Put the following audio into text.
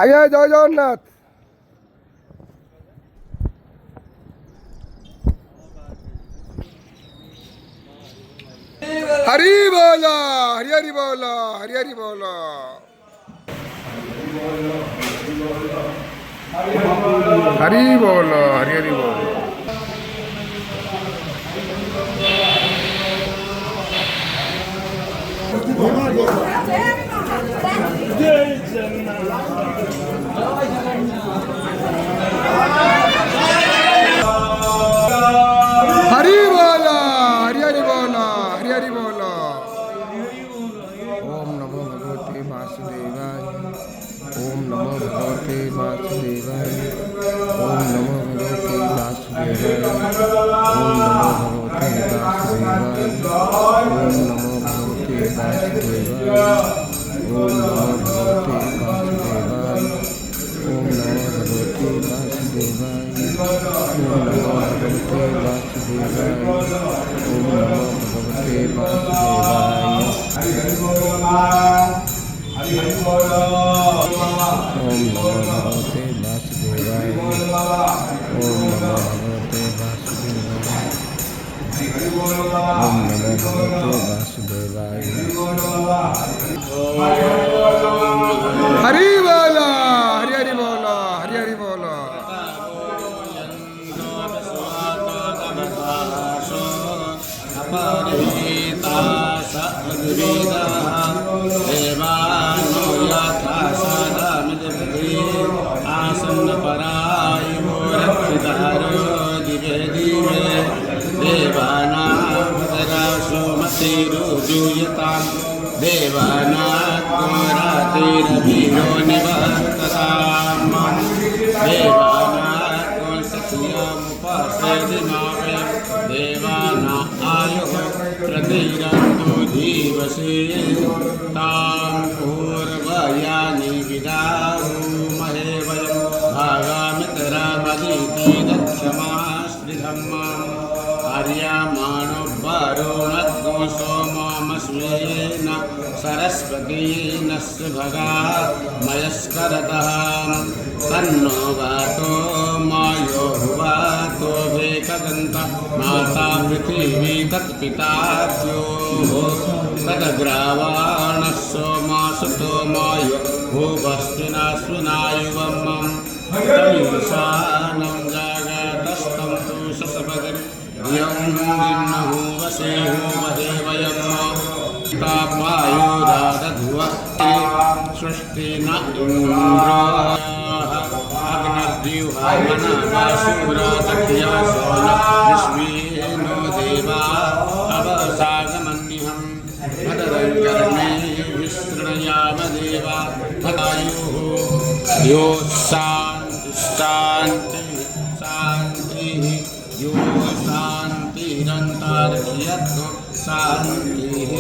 আগে জয় জগন্নাথ। हरी बोला, हरी हरी बोला, हरी हरी बोला, हरी बोला, हरी हरी बोला। हरी बोला, हरी हरी बोला, हरी हरी बोला। ओम नमो भगवते वासुदेवाय, ओम नमो भगवते वासुदेवाय, ओम नमो भगवते वासुदेवाय, ओम नमो भगवते वासुदेवाय, ओम नमो भगवते वासुदेवाय, ओम नमो भगवते वासुदेवाय, ओम नमो भगवते वासुदेवाय, ओम नमो भगवते वासुदेवाय, ओम नमो भगवते वासुदेवाय। ओम नमो भगवते वासुदेवाय, ओम नमो भगवते वासुदेवाय, ओम नमो भगवते वासुदेवाय। हरि बोला, हरि हरि बोला, हरि हरि बोला। आसन्न परायो रक्षितारो दिवे दिवे देवानामतिरुजूयतां देवानात्मरातिरभिरो निवर्तताम् देवानात्मसख्यामुपासेदिमावे देवाना आयुः प्रतिरन्तो जीवसे तां पूर्वयानि विदारुमहे वयं भागामितरामदिति दक्षमाश्रिधम्माम् आर्यामाणो वरुणो सोममस्मेन सरस्वतीनस्य भगा मयस्करतः तन्नो वातो मायो हुवातो वेकदन्त माता पृथिवी तत्पिताद्योः तदग्रावाणः सोमासुतो मायो भूवस्तिनाश्विनायुवम् तमीशानं जागतस्तं तु ससपदरि यं विन्नहु वसेहो महे वयं तापायुरादधुवक्ति सृष्टि न इन्द्रो अग्निर्द्युहामनवासुरातख्या विश्वेनो देवा अवसागमन्यहं मदरङ्कर्णे विसृणयाम देवा तदायुः यो शान्ति शान्ति शान्तिः यो शान्तिरन्तरिक्षयत् शान्तिः